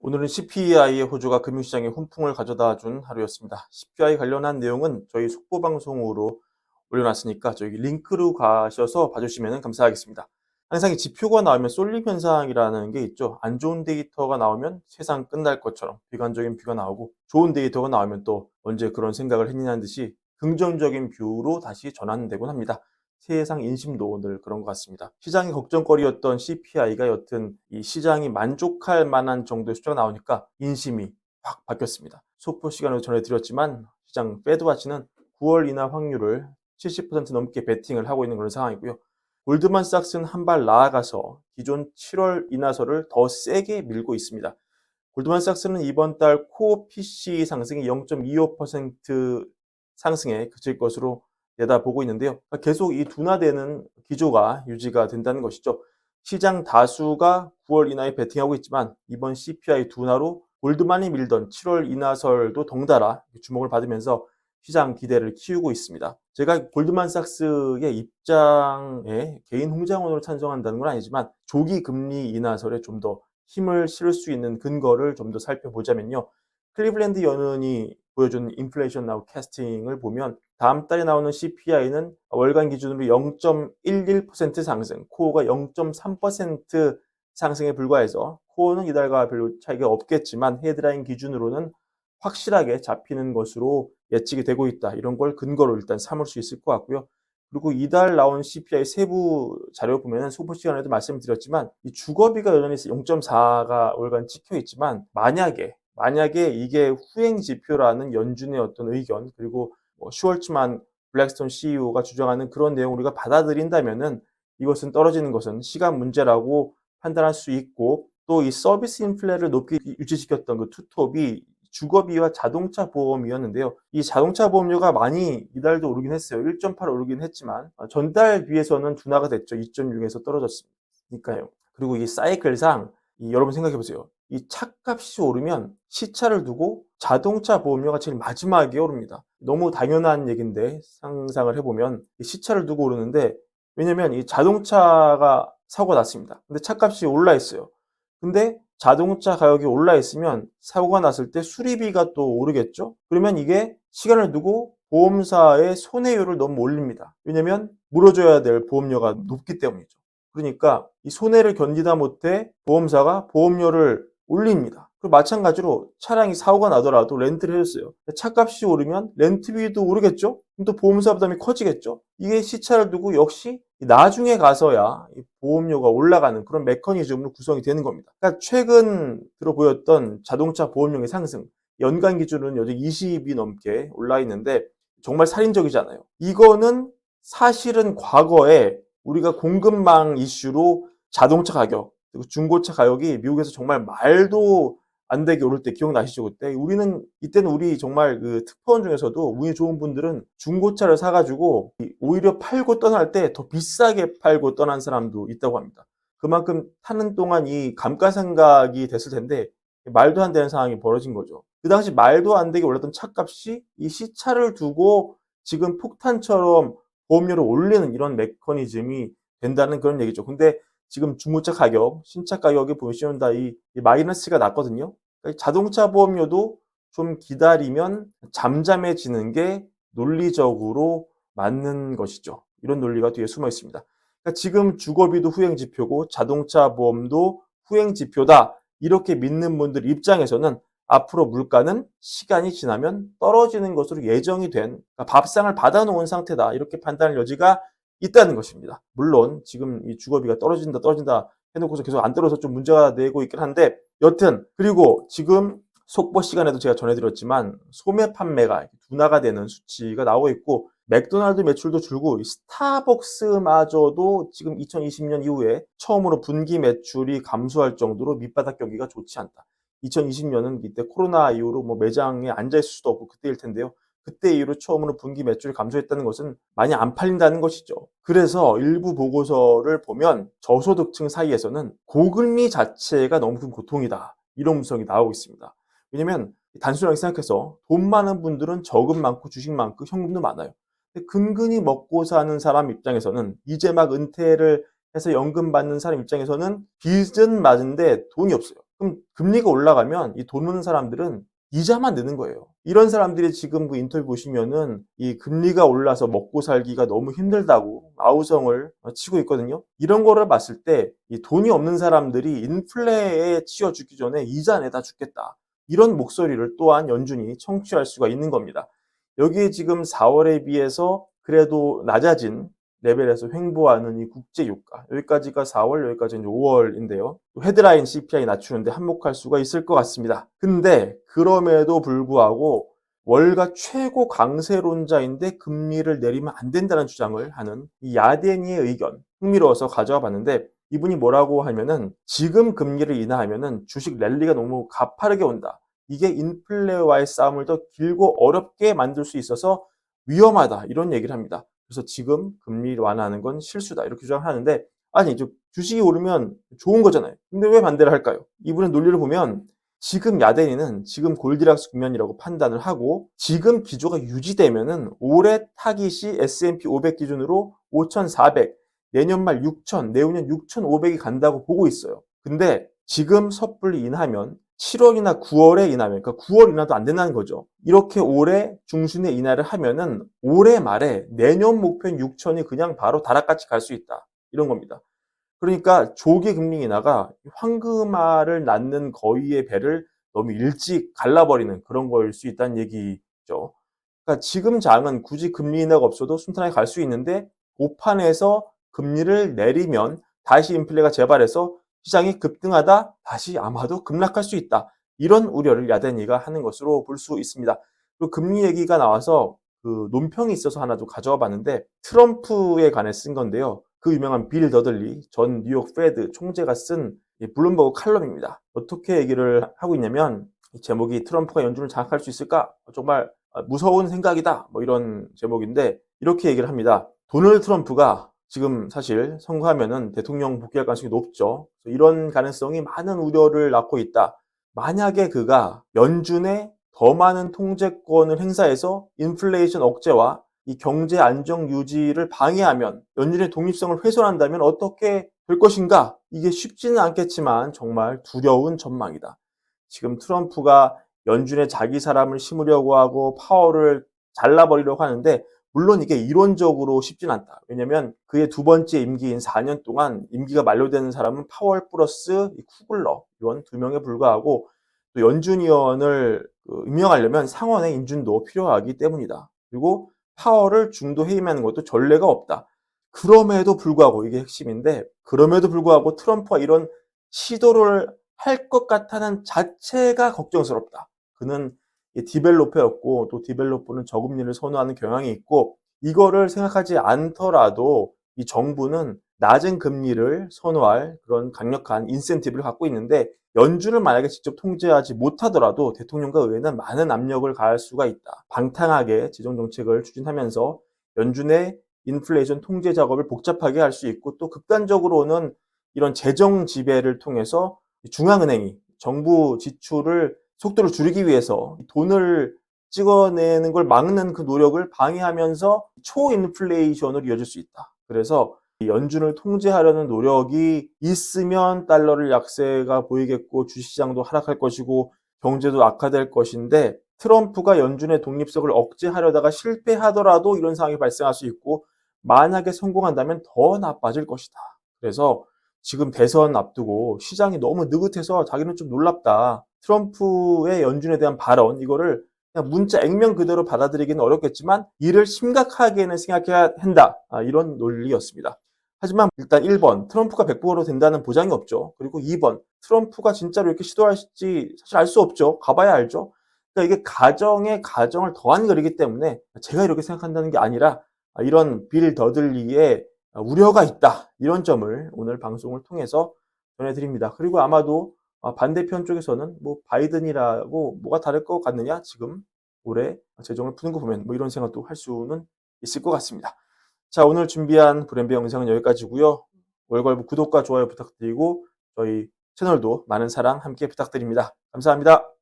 오늘은 CPI의 호조가 금융시장에 훈풍을 가져다 준 하루였습니다. CPI 관련한 내용은 저희 속보 방송으로 올려놨으니까 저기 링크로 가셔서 봐주시면 감사하겠습니다. 항상 이 지표가 나오면 쏠림 현상이라는 게 있죠. 안 좋은 데이터가 나오면 세상 끝날 것처럼 비관적인 뷰가 나오고, 좋은 데이터가 나오면 또 언제 그런 생각을 했냐는 듯이 긍정적인 뷰로 다시 전환되곤 합니다. 세상 인심도 늘 그런 것 같습니다. 시장의 걱정거리였던 CPI가 여튼 이 시장이 만족할 만한 정도의 숫자가 나오니까 인심이 확 바뀌었습니다. 속보 시간으로 전해드렸지만 시장 페드와치는 9월 인하 확률을 70% 넘게 베팅을 하고 있는 그런 상황이고요. 골드만삭스는 한 발 나아가서 기존 7월 인하설을 더 세게 밀고 있습니다. 골드만삭스는 이번 달 코어 PC 상승이 0.25% 상승에 그칠 것으로 내다보고 있는데요. 계속 이 둔화되는 기조가 유지가 된다는 것이죠. 시장 다수가 9월 인하에 베팅하고 있지만 이번 CPI 둔화로 골드만이 밀던 7월 인하설도 덩달아 주목을 받으면서 시장 기대를 키우고 있습니다. 제가 골드만삭스의 입장에 개인 홍장원으로 찬성한다는 건 아니지만 조기 금리 인하설에 좀 더 힘을 실을 수 있는 근거를 좀 더 살펴보자면요. 클리블랜드 연은이 보여준 인플레이션 나우 캐스팅을 보면 다음 달에 나오는 CPI는 월간 기준으로 0.11% 상승, 코어가 0.3% 상승에 불과해서 코어는 이달과 별로 차이가 없겠지만 헤드라인 기준으로는 확실하게 잡히는 것으로 예측이 되고 있다. 이런 걸 근거로 일단 삼을 수 있을 것 같고요. 그리고 이달 나온 CPI 세부 자료 보면은 소보 시간에도 말씀드렸지만 이 주거비가 여전히 0.4가 월간 찍혀 있지만 만약에 이게 후행 지표라는 연준의 어떤 의견, 그리고 슈월츠만 블랙스톤 CEO가 주장하는 그런 내용을 우리가 받아들인다면은 이것은 떨어지는 것은 시간 문제라고 판단할 수 있고, 또 이 서비스 인플레를 높게 유지시켰던 그 투톱이 주거비와 자동차 보험이었는데요. 이 자동차 보험료가 많이 이달도 오르긴 했어요. 1.8 오르긴 했지만 전달 비해서는 둔화가 됐죠. 2.6에서 떨어졌으니까요. 그리고 이 사이클상 여러분 생각해 보세요. 이 차값이 오르면 시차를 두고 자동차 보험료가 제일 마지막에 오릅니다. 너무 당연한 얘기인데 상상을 해보면 시차를 두고 오르는데, 왜냐면 이 자동차가 사고가 났습니다. 근데 차값이 올라 있어요. 근데 자동차 가격이 올라 있으면 사고가 났을 때 수리비가 또 오르겠죠? 그러면 이게 시간을 두고 보험사의 손해율을 너무 올립니다. 왜냐면 물어줘야 될 보험료가 높기 때문이죠. 그러니까 이 손해를 견디다 못해 보험사가 보험료를 올립니다. 그리고 마찬가지로 차량이 사고가 나더라도 렌트를 해줬어요. 차값이 오르면 렌트비도 오르겠죠? 그럼 또 보험사 부담이 커지겠죠? 이게 시차를 두고 역시 나중에 가서야 보험료가 올라가는 그런 메커니즘으로 구성이 되는 겁니다. 그러니까 최근 들어 보였던 자동차 보험료의 상승, 연간 기준은 여전히 20이 넘게 올라 있는데 정말 살인적이잖아요. 이거는 사실은 과거에 우리가 공급망 이슈로 자동차 가격, 그리고 중고차 가격이 미국에서 정말 말도 안 되게 오를 때 기억나시죠? 그때 이때는 우리 정말 그 특파원 중에서도 운이 좋은 분들은 중고차를 사가지고 오히려 팔고 떠날 때 더 비싸게 팔고 떠난 사람도 있다고 합니다. 그만큼 타는 동안 이 감가상각이 됐을 텐데 말도 안 되는 상황이 벌어진 거죠. 그 당시 말도 안 되게 올랐던 차값이 이 시차를 두고 지금 폭탄처럼 보험료를 올리는 이런 메커니즘이 된다는 그런 얘기죠. 근데 지금 중고차 가격, 신차 가격이 보시면 다 이 마이너스가 났거든요. 그러니까 자동차 보험료도 좀 기다리면 잠잠해지는 게 논리적으로 맞는 것이죠. 이런 논리가 뒤에 숨어 있습니다. 그러니까 지금 주거비도 후행 지표고 자동차 보험도 후행 지표다. 이렇게 믿는 분들 입장에서는 앞으로 물가는 시간이 지나면 떨어지는 것으로 예정이 된, 그러니까 밥상을 받아놓은 상태다. 이렇게 판단할 여지가 있다는 것입니다. 물론 지금 이 주거비가 떨어진다 해놓고서 계속 안 떨어져서 좀 문제가 되고 있긴 한데, 여튼 그리고 지금 속보 시간에도 제가 전해드렸지만 소매 판매가 둔화가 되는 수치가 나오고 있고, 맥도날드 매출도 줄고 스타벅스마저도 지금 2020년 이후에 처음으로 분기 매출이 감소할 정도로 밑바닥 경기가 좋지 않다. 2020년은 이때 코로나 이후로 뭐 매장에 앉아있을 수도 없고 그때일 텐데요. 그때 이후로 처음으로 분기 매출이 감소했다는 것은 많이 안 팔린다는 것이죠. 그래서 일부 보고서를 보면 저소득층 사이에서는 고금리 자체가 너무 큰 고통이다. 이런 분석이 나오고 있습니다. 왜냐면 단순하게 생각해서 돈 많은 분들은 저금 많고 주식 많고 현금도 많아요. 근데 근근히 먹고 사는 사람 입장에서는, 이제 막 은퇴를 해서 연금 받는 사람 입장에서는 빚은 맞은데 돈이 없어요. 그럼 금리가 올라가면 이 돈 있는 사람들은 이자만 내는 거예요. 이런 사람들이 지금 그 인터뷰 보시면은 이 금리가 올라서 먹고 살기가 너무 힘들다고 아우성을 치고 있거든요. 이런 거를 봤을 때 이 돈이 없는 사람들이 인플레에 치여 죽기 전에 이자 내다 죽겠다. 이런 목소리를 또한 연준이 청취할 수가 있는 겁니다. 여기에 지금 4월에 비해서 그래도 낮아진 레벨에서 횡보하는 이 국제 유가, 여기까지가 4월, 여기까지는 5월인데요. 헤드라인 CPI 낮추는데 한몫할 수가 있을 것 같습니다. 근데 그럼에도 불구하고 월가 최고 강세론자인데 금리를 내리면 안 된다는 주장을 하는 이 야데니의 의견, 흥미로워서 가져와 봤는데, 이분이 뭐라고 하면은 지금 금리를 인하하면은 주식 랠리가 너무 가파르게 온다. 이게 인플레와의 싸움을 더 길고 어렵게 만들 수 있어서 위험하다. 이런 얘기를 합니다. 그래서 지금 금리 완화하는 건 실수다. 이렇게 주장을 하는데, 아니, 주식이 오르면 좋은 거잖아요. 근데 왜 반대를 할까요? 이분의 논리를 보면 지금 야데니는 지금 골디락스 국면이라고 판단을 하고, 지금 기조가 유지되면은 올해 타깃이 S&P 500 기준으로 5,400, 내년 말 6,000, 내후년 6,500이 간다고 보고 있어요. 근데 지금 섣불리 인하면 7월이나 9월에 인하면, 그러니까 9월 인하도 안 된다는 거죠. 이렇게 올해 중순에 인하를 하면은 올해 말에 내년 목표인 6천이 그냥 바로 다락같이 갈 수 있다. 이런 겁니다. 그러니까 조기 금리 인하가 황금알을 낳는 거위의 배를 너무 일찍 갈라버리는 그런 거일 수 있다는 얘기죠. 그러니까 지금 장은 굳이 금리 인하가 없어도 순탄하게 갈 수 있는데, 고판에서 금리를 내리면 다시 인플레가 재발해서 시장이 급등하다 다시 아마도 급락할 수 있다. 이런 우려를 야데니가 하는 것으로 볼 수 있습니다. 그리고 금리 얘기가 나와서 그 논평이 있어서 하나 좀 가져와 봤는데, 트럼프에 관해 쓴 건데요. 그 유명한 빌 더들리 전 뉴욕 페드 총재가 쓴 블룸버그 칼럼입니다. 어떻게 얘기를 하고 있냐면, 제목이 트럼프가 연준을 장악할 수 있을까? 정말 무서운 생각이다. 뭐 이런 제목인데, 이렇게 얘기를 합니다. 도널드 트럼프가 지금 사실 선거하면은 대통령 복귀할 가능성이 높죠. 이런 가능성이 많은 우려를 낳고 있다. 만약에 그가 연준에 더 많은 통제권을 행사해서 인플레이션 억제와 이 경제 안정 유지를 방해하면, 연준의 독립성을 훼손한다면 어떻게 될 것인가? 이게 쉽지는 않겠지만 정말 두려운 전망이다. 지금 트럼프가 연준에 자기 사람을 심으려고 하고 파월을 잘라버리려고 하는데, 물론 이게 이론적으로 쉽진 않다. 왜냐면 그의 두 번째 임기인 4년 동안 임기가 만료되는 사람은 파월 플러스 쿠글러 이원 두 명에 불과하고, 또 연준위원을 임명하려면 상원의 인준도 필요하기 때문이다. 그리고 파월을 중도 해임하는 것도 전례가 없다. 그럼에도 불구하고, 이게 핵심인데, 그럼에도 불구하고 트럼프가 이런 시도를 할 것 같다는 자체가 걱정스럽다. 그는 디벨로퍼였고, 또 디벨로퍼는 저금리를 선호하는 경향이 있고, 이거를 생각하지 않더라도 이 정부는 낮은 금리를 선호할 그런 강력한 인센티브를 갖고 있는데, 연준을 만약에 직접 통제하지 못하더라도 대통령과 의회는 많은 압력을 가할 수가 있다. 방탕하게 재정정책을 추진하면서 연준의 인플레이션 통제 작업을 복잡하게 할 수 있고, 또 극단적으로는 이런 재정 지배를 통해서 중앙은행이 정부 지출을 속도를 줄이기 위해서 돈을 찍어내는 걸 막는 그 노력을 방해하면서 초인플레이션으로 이어질 수 있다. 그래서 연준을 통제하려는 노력이 있으면 달러를 약세가 보이겠고, 주식시장도 하락할 것이고, 경제도 악화될 것인데, 트럼프가 연준의 독립성을 억제하려다가 실패하더라도 이런 상황이 발생할 수 있고, 만약에 성공한다면 더 나빠질 것이다. 그래서 지금 대선 앞두고 시장이 너무 느긋해서 자기는 좀 놀랍다. 트럼프의 연준에 대한 발언, 이거를 그냥 문자 액면 그대로 받아들이기는 어렵겠지만 이를 심각하게는 생각해야 한다. 이런 논리였습니다. 하지만 일단 1번, 트럼프가 100%로 된다는 보장이 없죠. 그리고 2번, 트럼프가 진짜로 이렇게 시도할지 사실 알 수 없죠. 가봐야 알죠. 그러니까 이게 가정에 가정을 더한 글이기 때문에 제가 이렇게 생각한다는 게 아니라 이런 빌 더들리의 우려가 있다. 이런 점을 오늘 방송을 통해서 전해드립니다. 그리고 아마도 반대편 쪽에서는 뭐 바이든이라고 뭐가 다를 것 같느냐? 지금 올해 재정을 푸는 거 보면 뭐 이런 생각도 할 수는 있을 것 같습니다. 자, 오늘 준비한 브랜드 영상은 여기까지고요. 월걸부 구독과 좋아요 부탁드리고 저희 채널도 많은 사랑 함께 부탁드립니다. 감사합니다.